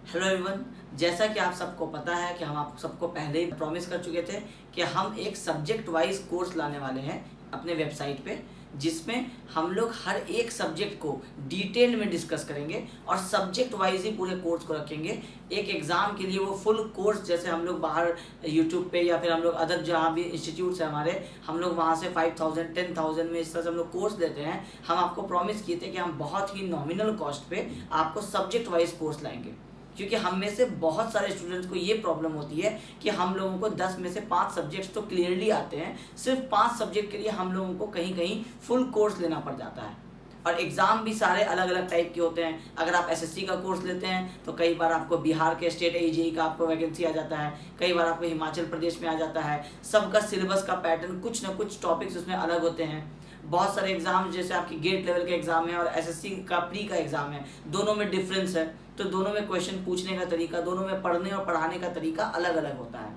Hello everyone. जैसा कि आप सबको पता है कि हम आप सबको पहले ही प्रॉमिस कर चुके थे कि हम एक सब्जेक्ट वाइज कोर्स लाने वाले हैं अपने वेबसाइट पे, जिसमें हम लोग हर एक सब्जेक्ट को डिटेल में डिस्कस करेंगे और सब्जेक्ट वाइज ही पूरे कोर्स को रखेंगे। एक एग्ज़ाम के लिए वो फुल कोर्स, जैसे हम लोग बाहर यूट्यूब पे या फिर हम लोग अदर जहाँ भी इंस्टीट्यूट्स हैं हमारे, हम लोग वहाँ से 5000 10,000 में इस तरह से हम लोग कोर्स लेते हैं। हम आपको प्रॉमिस किए थे कि हम बहुत ही नॉमिनल कॉस्ट पे आपको सब्जेक्ट वाइज कोर्स लाएंगे, क्योंकि हम में से बहुत सारे स्टूडेंट्स को ये प्रॉब्लम होती है कि हम लोगों को 10 में से 5 सब्जेक्ट्स तो क्लियरली आते हैं, सिर्फ 5 सब्जेक्ट के लिए हम लोगों को कहीं कहीं फुल कोर्स लेना पड़ जाता है। और एग्ज़ाम भी सारे अलग अलग टाइप के होते हैं। अगर आप एसएससी का कोर्स लेते हैं तो कई बार आपको बिहार के स्टेट एजेई का आपको वैकेंसी आ जाता है, कई बार आपको हिमाचल प्रदेश में आ जाता है। सबका सिलेबस का पैटर्न, कुछ ना कुछ टॉपिक्स उसमें अलग होते हैं। बहुत सारे एग्जाम, जैसे आपकी गेट लेवल के एग्जाम है और एसएससी का प्री का एग्जाम है, दोनों में डिफरेंस है। तो दोनों में क्वेश्चन पूछने का तरीका, दोनों में पढ़ने और पढ़ाने का तरीका अलग अलग होता है।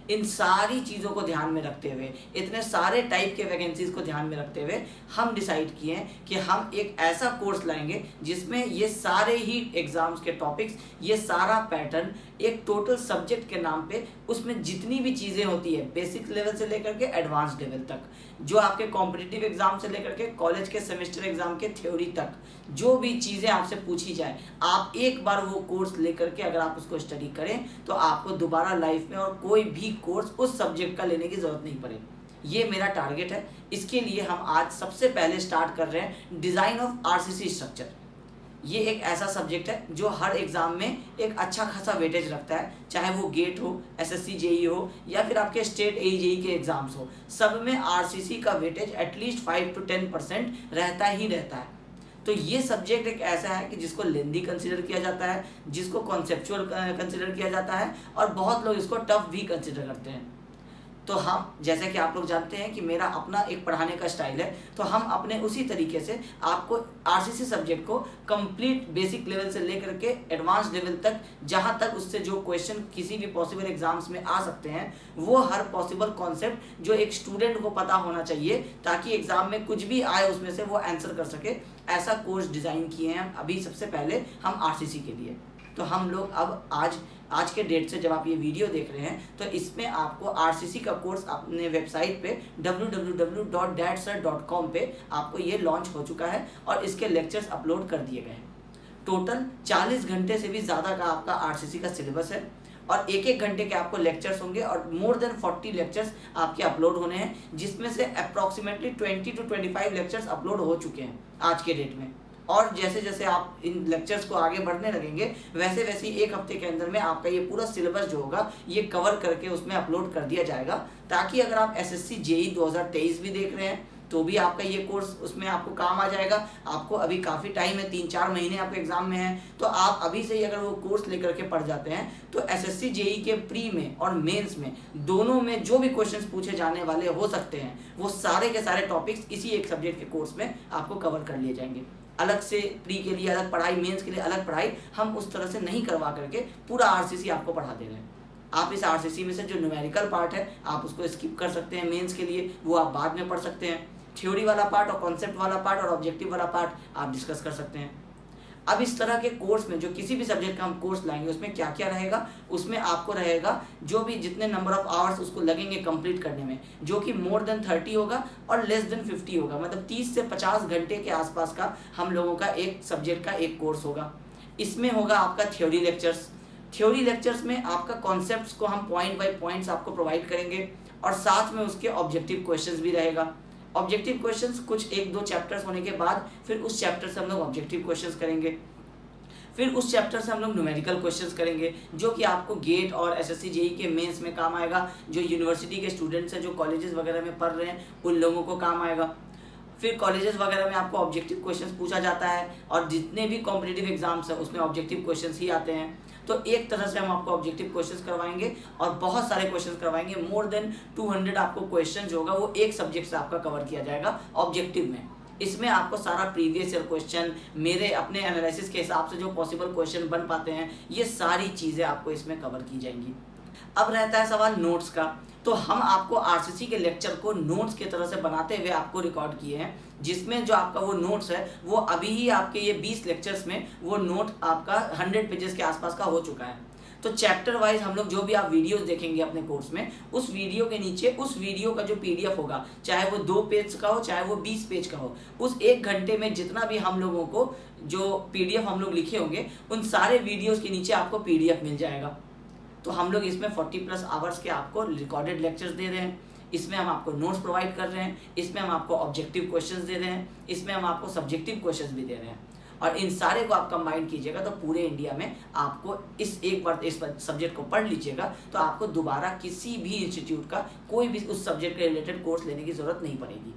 इन सारी चीज़ों को ध्यान में रखते हुए, इतने सारे टाइप के वैकेंसीज को ध्यान में रखते हुए हम डिसाइड किए हैं कि हम एक ऐसा कोर्स लाएंगे जिसमें ये सारे ही एग्जाम्स के टॉपिक्स, ये सारा पैटर्न एक टोटल सब्जेक्ट के नाम पे, उसमें जितनी भी चीज़ें होती है बेसिक लेवल से लेकर के एडवांस लेवल तक, जो आपके कॉम्पिटिटिव एग्जाम से लेकर के कॉलेज के सेमेस्टर एग्जाम के थ्योरी तक, जो भी चीज़ें आपसे पूछी जाए, आप एक बार वो कोर्स लेकर के अगर आप उसको स्टडी करें तो आपको दोबारा लाइफ में और कोई भी कोर्स उस सब्जेक्ट का लेने की ज़रूरत नहीं पड़ेगी। ये मेरा टारगेट है। इसके लिए हम आज सबसे पहले स्टार्ट कर रहे हैं डिज़ाइन ऑफ आरसीसी स्ट्रक्चर। ये एक ऐसा सब्जेक्ट है जो हर एग्ज़ाम में एक अच्छा खासा वेटेज रखता है, चाहे वो गेट हो, एसएससी जेई हो या फिर आपके स्टेट एजेई के एग्ज़ाम्स हो। सब में आरसीसी का वेटेज एटलीस्ट 5 to 10% रहता ही रहता है। तो ये सब्जेक्ट एक ऐसा है कि जिसको लेंदी कंसिडर किया जाता है, जिसको कॉन्सेप्चुअल कंसिडर किया जाता है और बहुत लोग इसको टफ भी कंसिडर करते हैं। तो हम, जैसे कि आप लोग जानते हैं कि मेरा अपना एक पढ़ाने का स्टाइल है, तो हम अपने उसी तरीके से आपको आरसीसी सब्जेक्ट को कंप्लीट बेसिक लेवल से लेकर के एडवांस लेवल तक, जहां तक उससे जो क्वेश्चन किसी भी पॉसिबल एग्जाम्स में आ सकते हैं, वो हर पॉसिबल कॉन्सेप्ट जो एक स्टूडेंट को पता होना चाहिए ताकि एग्जाम में कुछ भी आए उसमें से वो आंसर कर सके, ऐसा कोर्स डिज़ाइन किए हैं अभी सबसे पहले हम आरसीसी के लिए। तो हम लोग अब आज के डेट से जब आप ये वीडियो देख रहे हैं तो इसमें आपको आरसीसी का कोर्स अपने वेबसाइट पे www.dadsir.com पे आपको ये लॉन्च हो चुका है और इसके लेक्चर्स अपलोड कर दिए गए हैं। टोटल 40 घंटे से भी ज़्यादा का आपका आरसीसी का सिलेबस है और एक एक घंटे के आपको लेक्चर्स होंगे और मोर देन 40 लेक्चर्स आपके अपलोड होने हैं, जिसमें से अप्रॉक्सीमेटली 20 to 25 लेक्चर्स अपलोड हो चुके हैं आज के डेट में। और जैसे जैसे आप इन लेक्चर्स को आगे बढ़ने लगेंगे वैसे वैसे ही एक हफ्ते के अंदर में आपका ये पूरा सिलेबस जो होगा ये कवर करके उसमें अपलोड कर दिया जाएगा, ताकि अगर आप एसएससी जेई 2023 भी देख रहे हैं तो भी आपका ये कोर्स उसमें आपको काम आ जाएगा। आपको अभी काफ़ी टाइम है, 3-4 महीने आपके एग्जाम में हैं, तो आप अभी से ही अगर वो कोर्स लेकर के पढ़ जाते हैं तो एसएससी जेई के प्री में और मेंस में दोनों में जो भी क्वेश्चंस पूछे जाने वाले हो सकते हैं, वो सारे के सारे टॉपिक्स इसी एक सब्जेक्ट के कोर्स में आपको कवर कर लिए जाएंगे। अलग से प्री के लिए अलग पढ़ाई, मेंस के लिए अलग पढ़ाई हम उस तरह से नहीं करवा करके पूरा आरसीसी आपको पढ़ा दे रहे हैं। आप इस आरसीसी में से जो न्यूमेरिकल पार्ट है आप उसको स्किप कर सकते हैं, मेंस के लिए वो आप बाद में पढ़ सकते हैं। थ्योरी वाला पार्ट और कॉन्सेप्ट वाला पार्ट और ऑब्जेक्टिव वाला पार्ट आप डिस्कस कर सकते हैं। अब इस तरह के कोर्स में जो किसी भी सब्जेक्ट का हम कोर्स लाएंगे उसमें क्या क्या रहेगा, उसमें आपको रहेगा जो भी जितने नंबर ऑफ आवर्स उसको लगेंगे कंप्लीट करने में, जो कि मोर देन 30 होगा और लेस देन 50 होगा, मतलब 30 से 50 घंटे के आसपास का हम लोगों का एक सब्जेक्ट का एक कोर्स होगा। इसमें होगा आपका थ्योरी लेक्चर्स में आपका कॉन्सेप्ट्स को हम पॉइंट बाय पॉइंट्स आपको प्रोवाइड करेंगे और साथ में उसके ऑब्जेक्टिव क्वेश्चंस भी रहेगा। ऑब्जेक्टिव क्वेश्चंस कुछ 1-2 चैप्टर्स होने के बाद फिर उस चैप्टर से हम लोग ऑब्जेक्टिव क्वेश्चंस करेंगे, फिर उस चैप्टर से हम लोग न्यूमेरिकल क्वेश्चंस करेंगे जो कि आपको गेट और एसएससी जेई के मेंस में काम आएगा। जो यूनिवर्सिटी के स्टूडेंट्स हैं, जो कॉलेजेस वगैरह में पढ़ रहे हैं, उन लोगों को काम आएगा। फिर कॉलेजेस वगैरह में आपको ऑब्जेक्टिव क्वेश्चंस पूछा जाता है और जितने भी कॉम्पिटिटिव एग्जाम्स हैं उसमें ऑब्जेक्टिव क्वेश्चंस ही आते हैं। तो एक तरह से हम आपको ऑब्जेक्टिव क्वेश्चंस करवाएंगे और बहुत सारे क्वेश्चंस करवाएंगे। मोर देन 200 आपको क्वेश्चन जो होगा वो एक सब्जेक्ट से आपका कवर किया जाएगा ऑब्जेक्टिव में। इसमें आपको सारा प्रीवियस ईयर क्वेश्चन, मेरे अपने एनालिसिस के हिसाब से जो पॉसिबल क्वेश्चन बन पाते हैं, ये सारी चीज़ें आपको इसमें कवर की जाएंगी। अब रहता है सवाल नोट्स का। तो तो हम आपको आरसीसी के लेक्चर को नोट्स की तरह से बनाते हुए आपको रिकॉर्ड किए हैं, जिसमें जो आपका वो नोट्स है वो अभी ही आपके ये 20 लेक्चर्स में वो नोट आपका 100 पेजेस के आसपास का हो चुका है। तो चैप्टर वाइज हम लोग जो भी आप वीडियोस देखेंगे अपने कोर्स में, उस वीडियो के नीचे उस वीडियो का जो पीडीएफ होगा, चाहे वो 2 पेज का हो चाहे वो 20 पेज का हो, उस 1 घंटे में जितना भी हम लोगों को जो पीडीएफ हम लोग लिखे होंगे उन सारे वीडियोस के नीचे आपको पीडीएफ मिल जाएगा। तो हम लोग इसमें 40+ आवर्स के आपको रिकॉर्डेड लेक्चर्स दे रहे हैं, इसमें हम आपको नोट्स प्रोवाइड कर रहे हैं, इसमें हम आपको ऑब्जेक्टिव क्वेश्चंस दे रहे हैं, इसमें हम आपको सब्जेक्टिव क्वेश्चंस भी दे रहे हैं। और इन सारे को आप कंबाइन कीजिएगा तो पूरे इंडिया में आपको एक बार इस सब्जेक्ट को पढ़ लीजिएगा तो आपको दोबारा किसी भी इंस्टीट्यूट का कोई भी उस सब्जेक्ट के रिलेटेड कोर्स लेने की ज़रूरत नहीं पड़ेगी।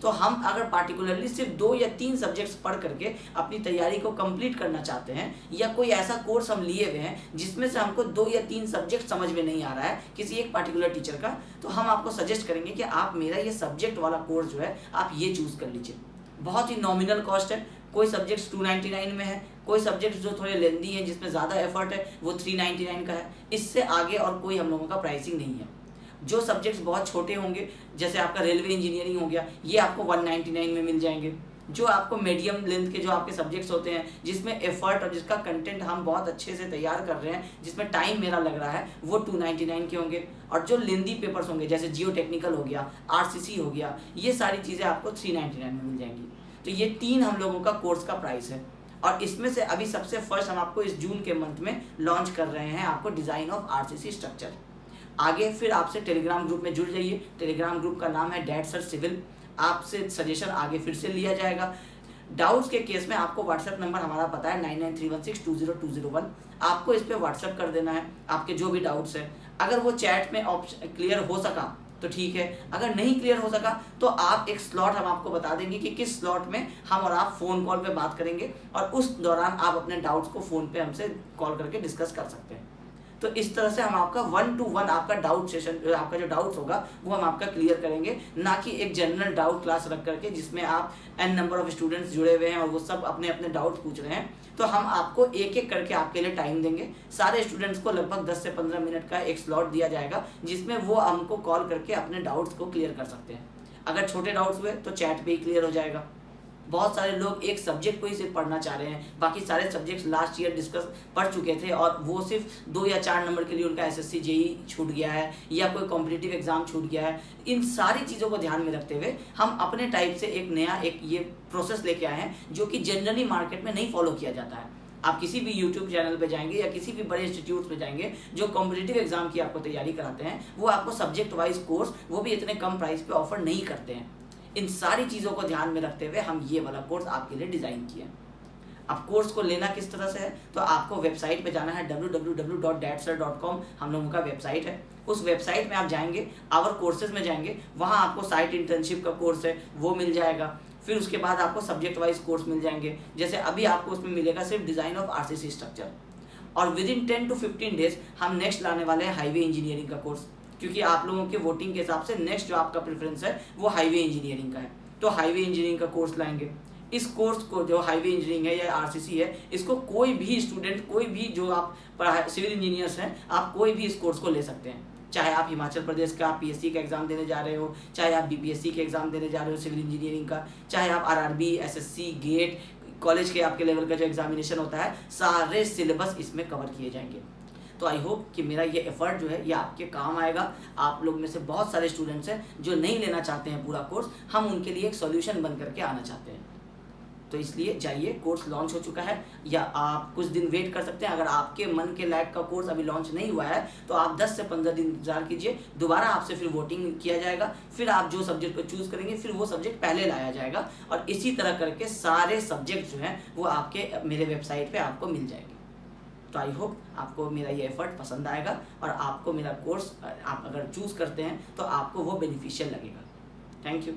तो हम अगर पार्टिकुलरली सिर्फ 2 या 3 सब्जेक्ट्स पढ़ करके अपनी तैयारी को कंप्लीट करना चाहते हैं, या कोई ऐसा कोर्स हम लिए हुए हैं जिसमें से हमको 2 या 3 सब्जेक्ट समझ में नहीं आ रहा है किसी एक पार्टिकुलर टीचर का, तो हम आपको सजेस्ट करेंगे कि आप मेरा ये सब्जेक्ट वाला कोर्स जो है आप ये चूज़ कर लीजिए। बहुत ही नॉमिनल कॉस्ट है, कोई सब्जेक्ट्स 299 में है, कोई सब्जेक्ट जो थोड़े लेंदी हैं जिसमें ज़्यादा एफर्ट है वो 399 का है। इससे आगे और कोई हम लोगों का प्राइसिंग नहीं है। जो सब्जेक्ट्स बहुत छोटे होंगे जैसे आपका रेलवे इंजीनियरिंग हो गया, ये आपको 199 में मिल जाएंगे। जो आपको मीडियम लेंथ के जो आपके सब्जेक्ट्स होते हैं जिसमें एफर्ट और जिसका कंटेंट हम बहुत अच्छे से तैयार कर रहे हैं, जिसमें टाइम मेरा लग रहा है, वो 299 के होंगे। और जो लेंदी पेपर्स होंगे जैसे जियो टेक्निकल हो गया, आरसीसी हो गया, ये सारी चीज़ें आपको 399 में मिल जाएंगी। तो ये 3 हम लोगों का कोर्स का प्राइस है। और इसमें से अभी सबसे फर्स्ट हम आपको इस जून के मंथ में लॉन्च कर रहे हैं आपको डिज़ाइन ऑफ आरसीसी स्ट्रक्चर। आगे फिर आपसे टेलीग्राम ग्रुप में जुड़ जाइए। टेलीग्राम ग्रुप का नाम है डैट सर सिविल। आपसे सजेशन आगे फिर से लिया जाएगा। डाउट्स के केस में आपको व्हाट्सएप नंबर हमारा पता है 9931620201, आपको इस पर व्हाट्सएप कर देना है आपके जो भी डाउट्स है। अगर वो चैट में ऑप्शन क्लियर हो सका तो ठीक है, अगर नहीं क्लियर हो सका तो आप एक स्लॉट हम आपको बता देंगे कि किस स्लॉट में हम और आप फ़ोन कॉल पे बात करेंगे, और उस दौरान आप अपने डाउट्स को फ़ोन पे हमसे कॉल करके डिस्कस कर सकते हैं। तो इस तरह से हम आपका 1-to-1 आपका डाउट सेशन, आपका जो डाउट्स होगा वो हम आपका क्लियर करेंगे, ना कि एक जनरल डाउट क्लास रख करके जिसमें आप n नंबर ऑफ स्टूडेंट्स जुड़े हुए हैं और वो सब अपने अपने डाउट्स पूछ रहे हैं। तो हम आपको एक एक करके आपके लिए टाइम देंगे। सारे स्टूडेंट्स को लगभग 10 से 15 मिनट का एक स्लॉट दिया जाएगा जिसमें वो हमको कॉल करके अपने डाउट्स को क्लियर कर सकते हैं। अगर छोटे डाउट्स हुए तो चैट पे ही क्लियर हो जाएगा। बहुत सारे लोग एक सब्जेक्ट को ही सिर्फ पढ़ना चाह रहे हैं, बाकी सारे सब्जेक्ट्स लास्ट ईयर डिस्कस पढ़ चुके थे और वो सिर्फ 2 या 4 नंबर के लिए उनका एसएससी जेई छूट गया है या कोई कॉम्पिटिटिव एग्जाम छूट गया है। इन सारी चीज़ों को ध्यान में रखते हुए हम अपने टाइप से एक नया ये प्रोसेस लेके आए हैं जो कि जनरली मार्केट में नहीं फॉलो किया जाता है। आप किसी भी यूट्यूब चैनल पे जाएंगे या किसी भी बड़े इंस्टीट्यूट पे जाएंगे जो कॉम्पिटिटिव एग्जाम की आपको तैयारी कराते हैं, वो आपको सब्जेक्ट वाइज कोर्स वो भी इतने कम प्राइस पे ऑफर नहीं करते हैं। इन सारी चीज़ों को ध्यान में रखते हुए हम ये वाला कोर्स आपके लिए डिज़ाइन किए। अब कोर्स को लेना किस तरह से है, तो आपको वेबसाइट पे जाना है www.datsir.com, हम लोगों का वेबसाइट है। उस वेबसाइट में आप जाएंगे, आवर कोर्सेज में जाएंगे, वहाँ आपको साइट इंटर्नशिप का कोर्स है वो मिल जाएगा। फिर उसके बाद आपको सब्जेक्ट वाइज कोर्स मिल जाएंगे, जैसे अभी आपको उसमें मिलेगा सिर्फ डिज़ाइन ऑफ आरसीसी स्ट्रक्चर। और विदिन 10 to 15 डेज हम नेक्स्ट लाने वाले हैं हाईवे इंजीनियरिंग का कोर्स, क्योंकि आप लोगों के वोटिंग के हिसाब से नेक्स्ट जो आपका प्रेफरेंस है वो हाईवे इंजीनियरिंग का है। तो हाईवे इंजीनियरिंग का कोर्स लाएंगे। इस कोर्स को जो हाईवे इंजीनियरिंग है या आरसीसी है, इसको कोई भी स्टूडेंट, कोई भी जो आप सिविल इंजीनियर्स हैं, आप कोई भी इस कोर्स को ले सकते हैं। चाहे आप हिमाचल प्रदेश का पीएससी का एग्जाम देने जा रहे हो, चाहे आप बीपीएससी के एग्जाम देने जा रहे हो सिविल इंजीनियरिंग का, चाहे आप आरआरबी, एसएससी, गेट, कॉलेज के आपके लेवल का जो एग्जामिनेशन होता है, सारे सिलेबस इसमें कवर किए जाएंगे। तो आई होप कि मेरा ये एफर्ट जो है ये आपके काम आएगा। आप लोग में से बहुत सारे स्टूडेंट्स हैं जो नहीं लेना चाहते हैं पूरा कोर्स, हम उनके लिए एक सॉल्यूशन बन करके आना चाहते हैं। तो इसलिए जाइए, कोर्स लॉन्च हो चुका है, या आप कुछ दिन वेट कर सकते हैं। अगर आपके मन के लायक का कोर्स अभी लॉन्च नहीं हुआ है तो आप 10 से 15 दिन इंतजार कीजिए, दोबारा आपसे फिर वोटिंग किया जाएगा, फिर आप जो सब्जेक्ट को चूज़ करेंगे फिर वो सब्जेक्ट पहले लाया जाएगा, और इसी तरह करके सारे सब्जेक्ट जो हैं वो आपके मेरे वेबसाइट पर आपको मिल जाएंगे। तो आई होप आपको मेरा ये एफर्ट पसंद आएगा और आपको मेरा कोर्स आप अगर चूज़ करते हैं तो आपको वो बेनिफिशियल लगेगा। Thank you.